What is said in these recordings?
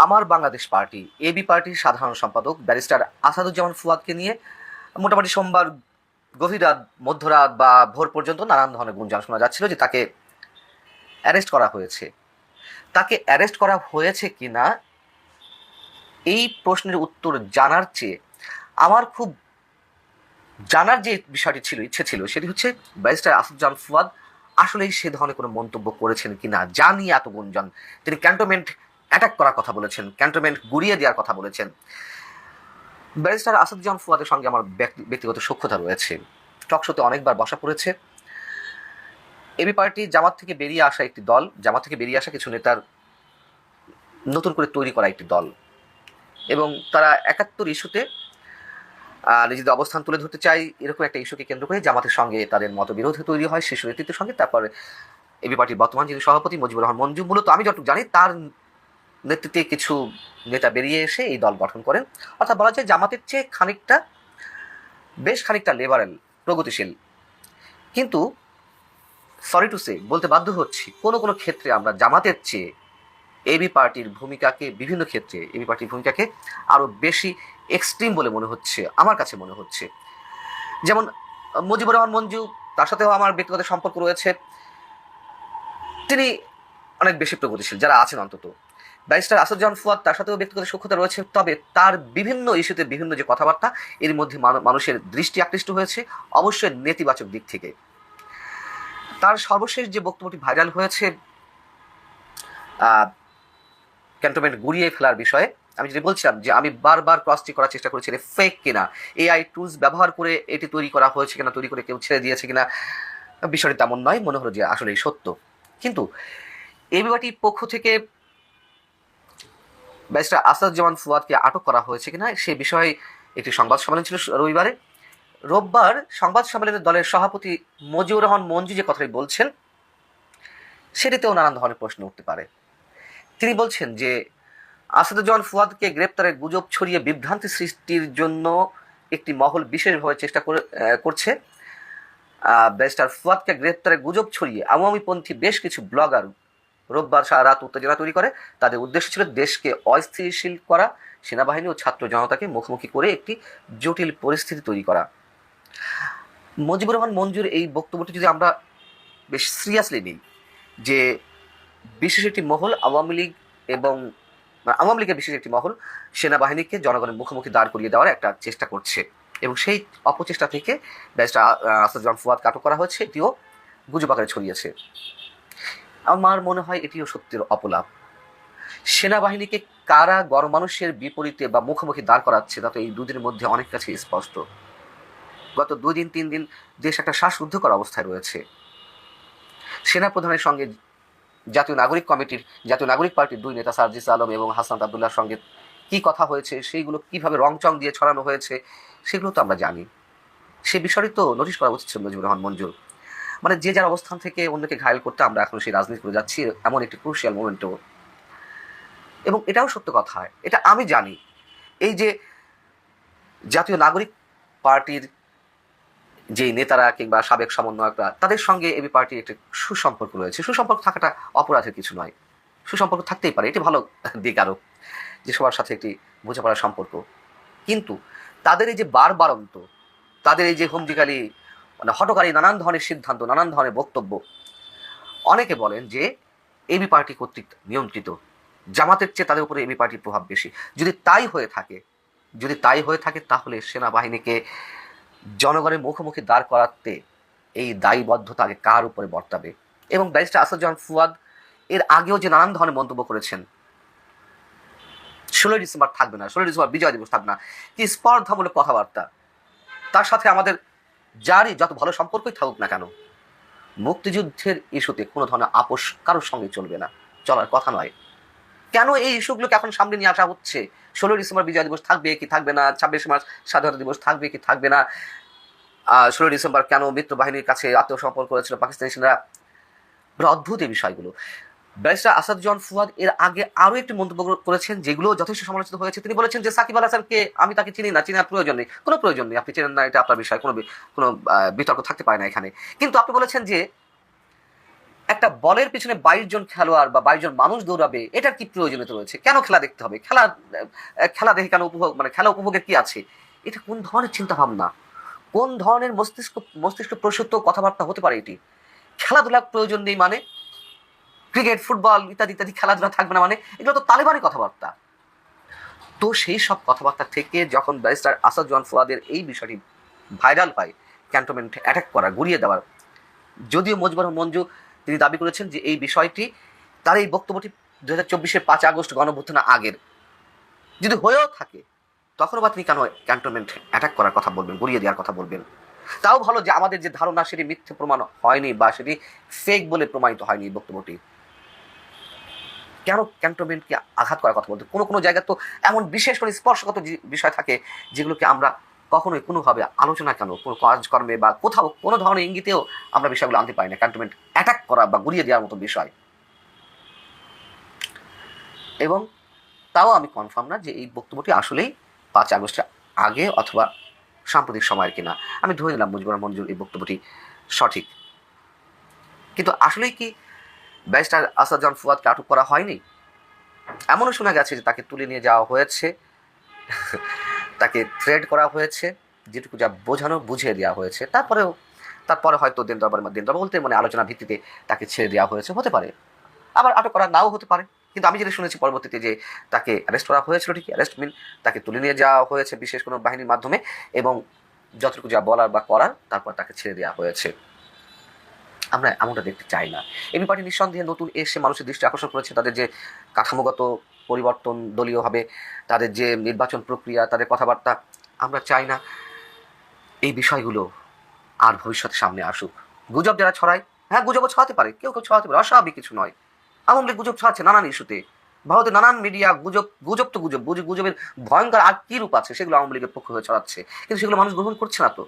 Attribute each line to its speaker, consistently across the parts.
Speaker 1: আমার Bangladesh party AB পার্টির সাধারণ সম্পাদক ব্যারিস্টার আসাদুজ্জামান ফুয়াদকে নিয়ে মোটামুটি সোমবার গভীর রাত, মধ্যরাত বা ভোর পর্যন্ত নানান ধরনের গুঞ্জন শোনা যাচ্ছিল যে তাকে অ্যারেস্ট করা হয়েছে। তাকে অ্যারেস্ট করা হয়েছে কিনা এই প্রশ্নের উত্তর জানার চেয়ে আমার খুব জানার যে বিষয়টি ছিল, ইচ্ছে ছিল, সেটি হচ্ছে ব্যারিস্টার আসাদুজ্জামান ফুয়াদ আসলেই সে ধরনের কোনো মন্তব্য করেছেন কিনা, যা নিয়ে এত গুঞ্জন। তিনি ক্যান্টনমেন্ট অ্যাটাক করার কথা বলেছেন, ক্যান্টনমেন্ট গুড়িয়ে দেওয়ার কথা বলেছেন। ব্যারিস্টার আসাদুজ্জামান ফুয়াদের সঙ্গে আমার ব্যক্তিগত সখ্যতা রয়েছে, টক শোতে অনেকবার বসা পড়েছে। এবি পার্টি জামাত থেকে বেরিয়ে আসা একটি দল, জামাত থেকে বেরিয়ে আসা কিছু নেতার নতুন করে তৈরি করা একটি দল, এবং তারা ৭১ ইস্যুতে নিজেদের অবস্থান তুলে ধরতে চাই। এরকম একটা ইস্যুকে কেন্দ্র করে জামাতের সঙ্গে তাদের মতবিরোধ তৈরি হয় শীর্ষ নেতৃত্বের সঙ্গে। তারপরে এবি পার্টির বর্তমান যিনি সভাপতি মুজিবুর রহমান মঞ্জু, মূলত আমি যতটুকু জানি তার নেতৃত্বে কিছু নেতা বেরিয়ে এসে এই দল গঠন করেন। অর্থাৎ বলা যায় জামাতের চেয়ে বেশ খানিকটা লিবারেল, প্রগতিশীল। কিন্তু সরি টু সে, বলতে বাধ্য হচ্ছি, কোনো কোনো ক্ষেত্রে আমরা জামাতের চেয়ে এবি পার্টির ভূমিকাকে, বিভিন্ন ক্ষেত্রে এবি পার্টির ভূমিকাকে আরও বেশি এক্সট্রিম বলে মনে হচ্ছে, আমার কাছে মনে হচ্ছে। যেমন মুজিবুর রহমান মঞ্জু, তার সাথেও আমার ব্যক্তিগত সম্পর্ক রয়েছে, তিনি অনেক বেশি প্রগতিশীল যারা আছেন অন্তত। ব্যারিস্টার আসাদুজ্জামান ফুয়াদ, তার সাথেও ব্যক্তিগত সখ্যতা রয়েছে, তবে তার বিভিন্ন ইস্যুতে বিভিন্ন যে কথাবার্তা, এর মধ্যে মানুষের দৃষ্টি আকৃষ্ট হয়েছে অবশ্যই নেতিবাচক দিক থেকে। তার সর্বশেষ যে বক্তব্যটি ভাইরাল হয়েছে ক্যান্টনমেন্ট গুড়িয়ে ফেলার বিষয়ে, আমি যেটা বলছিলাম যে আমি বারবার ক্রস চেক করার চেষ্টা করেছি ফেক কিনা, এআই টুলস ব্যবহার করে এটি তৈরি করা হয়েছে কিনা, তৈরি করে কেউ ছেড়ে দিয়েছে কিনা। বিষয়টি তেমন নয়, মনে হলো যে আসলেই সত্য। কিন্তু এবি পার্টির পক্ষ থেকে ব্যারিস্টার আসাদুজ্জামান ফুয়াদকে আটক করা হয়েছে কিনা সে বিষয়ে একটি সংবাদ সম্মেলন ছিল রবিবারে। রোববার সংবাদ সম্মেলনে দলের সভাপতি মুজিবুর রহমান মঞ্জু যে কথাটি বলছেন, সেটিতেও নানান ধরনের প্রশ্ন উঠতে পারে। তিনি বলছেন যে আসাদুজ্জামান ফুয়াদকে গ্রেপ্তারের গুজব ছড়িয়ে বিভ্রান্তি সৃষ্টির জন্য একটি মহল বিশেষভাবে চেষ্টা করছে। ব্যারিস্টার ফুয়াদকে গ্রেপ্তারের গুজব ছড়িয়ে আওয়ামীপন্থী বেশ কিছু ব্লগার রোববার সারা রাত উত্তেজনা তৈরি করে। তাদের উদ্দেশ্য ছিল দেশকে অস্থিতিশীল করা, সেনাবাহিনী ও ছাত্র জনতাকে মুখোমুখি করে একটি জটিল পরিস্থিতি তৈরি করা। মুজিবুর রহমান মঞ্জুর এই বক্তব্যটি যদি আমরা বেশ সিরিয়াসলি নিই, যে বিশেষ একটি মহল আওয়ামী লীগ এবং আওয়ামী লীগের বিশেষ একটি মহল সেনাবাহিনীকে জনগণের মুখোমুখি দাঁড় করিয়ে দেওয়ার একটা চেষ্টা করছে, এবং সেই অপচেষ্টা থেকে ব্যারিস্টার আসাদুজ্জামান ফুয়াদকে আটক করা হয়েছে, এটিও গুজব আকারে ছড়িয়েছে। আমার মনে হয় এটিও সত্যের অপলাপ। সেনাবাহিনীকে কারা গণমানুষের বিপরীতে বা মুখোমুখি দাঁড় করাচ্ছে তা তো এই দুদিনের মধ্যে অনেক কাছে স্পষ্ট। গত 2 দিন 3 দিন দেশ একটা শ্বাসরুদ্ধকর অবস্থায় রয়েছে। সেনাপ্রধানের সঙ্গে জাতীয় নাগরিক পার্টির 2 নেতা সার্জিস আলম এবং হাসনাত আবদুল্লাহর সঙ্গে কি কথা হয়েছে, সেইগুলো কিভাবে রংচং দিয়ে ছড়ানো হয়েছে, সেগুলো তো আমরা জানি। সে বিষয়টি তো নোটিশ করা উচিত ছিল মুজিবুর রহমান মঞ্জুর। মানে যে যার অবস্থান থেকে অন্যকে ঘায়েল করতে আমরা এখন সেই রাজনীতি করে যাচ্ছি এমন একটি ক্রুশিয়াল মোমেন্টও। এবং এটাও সত্য কথা, এটা আমি জানি, এই যে জাতীয় নাগরিক পার্টির যে নেতারা কিংবা সাবেক সমন্বয়করা, তাদের সঙ্গে এবি পার্টির একটি সুসম্পর্ক রয়েছে। সুসম্পর্ক থাকাটা অপরাধের কিছু নয়, সুসম্পর্ক থাকতেই পারে, এটি ভালো দিক আরও, যে সবার সাথে একটি বোঝাপড়ার সম্পর্ক। কিন্তু তাদের এই যে বারবারন্ত, তাদের এই যে হুমকিকারী, মানে হটকারী নানান ধরনের সিদ্ধান্ত, নানান ধরনের বক্তব্য, অনেকে বলেন যে এবি পার্টি কর্তৃক নিয়ন্ত্রিত, জামাতের চেয়ে তাদের উপরে এবি পার্টির প্রভাব বেশি। যদি তাই হয়ে থাকে তাহলে সেনাবাহিনীকে জনগণের মুখোমুখি দাঁড় করাতে এই দায়বদ্ধতা আগে কার উপরে বর্তাবে? এবং ব্যারিস্টার আসাদুজ্জামান ফুয়াদ এর আগেও যে নানান ধরনের মন্তব্য করেছেন, 16 ডিসেম্বর থাকবে না, 16 ডিসেম্বর বিজয় দিবস থাকবে না, কি স্পর্ধামূলক কথাবার্তা। তার সাথে আমাদের যারই যত ভালো সম্পর্কই থাকুক না কেন, মুক্তিযুদ্ধের ইস্যুতে কোনো ধরনের আপোষ কারোর সঙ্গে চলবে না, চলার কথা নয়। কেন এই ইস্যুগুলোকে এখন সামনে নিয়ে আসা হচ্ছে? 16 ডিসেম্বর বিজয় দিবস থাকবে কি থাকবে না, 26 মার্চ স্বাধীনতা দিবস থাকবে কি থাকবে না, 16 ডিসেম্বর কেন মিত্র বাহিনীর কাছে আত্মসমর্পণ করেছিল পাকিস্তানি সেনারা, বড় অদ্ভুত এই বিষয়গুলো। ব্যারিস্টার আসাদুজ্জামান ফুয়াদ এর আগে আরও একটি মন্তব্য করেছেন, যেগুলো যথেষ্ট সমালোচিত হয়েছে। তিনি বলেছেন যে সাকিব আল হাসানকে আমি তাকে চিনি না, চিনার প্রয়োজন নেই, কোনো প্রয়োজন নেই, আপনি চেনেন না, এটা আপনার বিষয়, কোনো বিতর্ক থাকতে পারে না এখানে। কিন্তু আপনি বলেছেন যে একটা বলের পিছনে 22 জন খেলোয়াড় বা 22 জন মানুষ দৌড়াবে, এটার কি প্রয়োজনীয়তা রয়েছে? কেন খেলা দেখতে হবে? খেলা দেখে কেন উপভোগ, মানে খেলা উপভোগের কি আছে? এটা কোন ধরনের চিন্তা ভাবনা, কোন ধরনের মস্তিষ্ক প্রসূত কথাবার্তা হতে পারে এটি? খেলাধুলার প্রয়োজন নেই মানে, ক্রিকেট, ফুটবল ইত্যাদি ইত্যাদি খেলাধুলা থাকবে না মানে, এগুলো তো তালেবানি কথাবার্তা। তো সেই সব কথাবার্তা থেকে যখন ব্যারিস্টার আসাদুজ্জামান ফুয়াদের এই বিষয়টি ভাইরাল হয়, ক্যান্টনমেন্ট অ্যাটাক করা, গুড়িয়ে দেওয়ার, যদিও মুজিবুর রহমান মঞ্জু তিনি দাবি করেছেন যে এই বিষয়টি, তার এই বক্তব্যটি 2024-এর 5 আগস্ট গণঅভ্যুত্থানের আগের, যদি হয়েও থাকে তখনও বা তিনি কেন ক্যান্টনমেন্ট অ্যাটাক করার কথা বলবেন, গুড়িয়ে দেওয়ার কথা বলবেন? তাও ভালো যে আমাদের যে ধারণা সেটি মিথ্যে প্রমাণ হয়নি বা সেটি ফেক বলে প্রমাণিত হয়নি এই বক্তব্যটি। কেন ক্যান্টনমেন্টকে আঘাত করার কথা বলতে? কোনো জায়গায় তো এমন বিশেষ করে স্পর্শগত বিষয় থাকে যেগুলোকে আমরা কখনোই কোনোভাবে আলোচনা কেন, কোনো কাজকর্মে বা কোথাও কোনো ধরনের ইঙ্গিতেও আমরা বিষয়গুলো আনতে পারি না। ক্যান্টনমেন্ট অ্যাটাক করা বা গুড়িয়ে দেওয়ার মতো বিষয়। এবং তাও আমি কনফার্ম না যে এই বক্তব্যটি আসলেই 5 আগস্টের আগে অথবা সাম্প্রতিক সময়ের কিনা। আমি ধরে নিলাম মুজিবুর রহমান মঞ্জুর এই বক্তব্যটি সঠিক, কিন্তু আসলেই কি ব্যারিস্টার আসাদুজ্জামান ফুয়াদকে আটক করা হয়নি? এমনও শোনা গেছে যে তাকে তুলে নিয়ে যাওয়া হয়েছে, তাকে থ্রেড করা হয়েছে, যেটুকু যা বোঝানো বুঝিয়ে দেওয়া হয়েছে। তারপরে হয়তো দিন দরবার বলতে মানে আলোচনা ভিত্তিতে তাকে ছেড়ে দেওয়া হয়েছে, হতে পারে। আবার আটক করা নাও হতে পারে। কিন্তু আমি যেটা শুনেছি পরবর্তীতে যে তাকে অ্যারেস্ট করা হয়েছিল, ঠিকই অ্যারেস্ট মিন তাকে তুলে নিয়ে যাওয়া হয়েছে বিশেষ কোনো বাহিনীর মাধ্যমে, এবং যতটুকু যা বলার বা করার তারপর তাকে ছেড়ে দেওয়া হয়েছে। আমরা এমনটা দেখতে চাই না। এবি পার্টি নিঃসন্দেহে নতুন এসে মানুষের দৃষ্টি আকর্ষণ করেছে তাদের যে কাঠামোগত পরিবর্তন, দলীয়ভাবে তাদের যে নির্বাচন প্রক্রিয়া, তাদের কথাবার্তা। আমরা চাই না এই বিষয়গুলো আর ভবিষ্যতে সামনে আসুক। গুজব যারা ছড়ায়, হ্যাঁ গুজবও ছড়াতে পারে, কেউ ছড়াতে পারে, অস্বাভাবিক কিছু নয়। আওয়ামী লীগ গুজব ছড়াচ্ছে নানান ইস্যুতে, ভারতের নানান মিডিয়া গুজবের ভয়ঙ্কর আর কি রূপ আছে সেগুলো আওয়ামী লীগের পক্ষ হয়ে ছড়াচ্ছে, কিন্তু সেগুলো মানুষ গ্রহণ করছে না তো।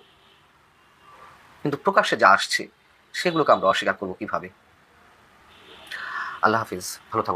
Speaker 1: কিন্তু প্রকাশ্যে যা আসছে সেগুলোকে আমরা অস্বীকার করবো কিভাবে? আল্লাহ হাফিজ, ভালো থাকুন।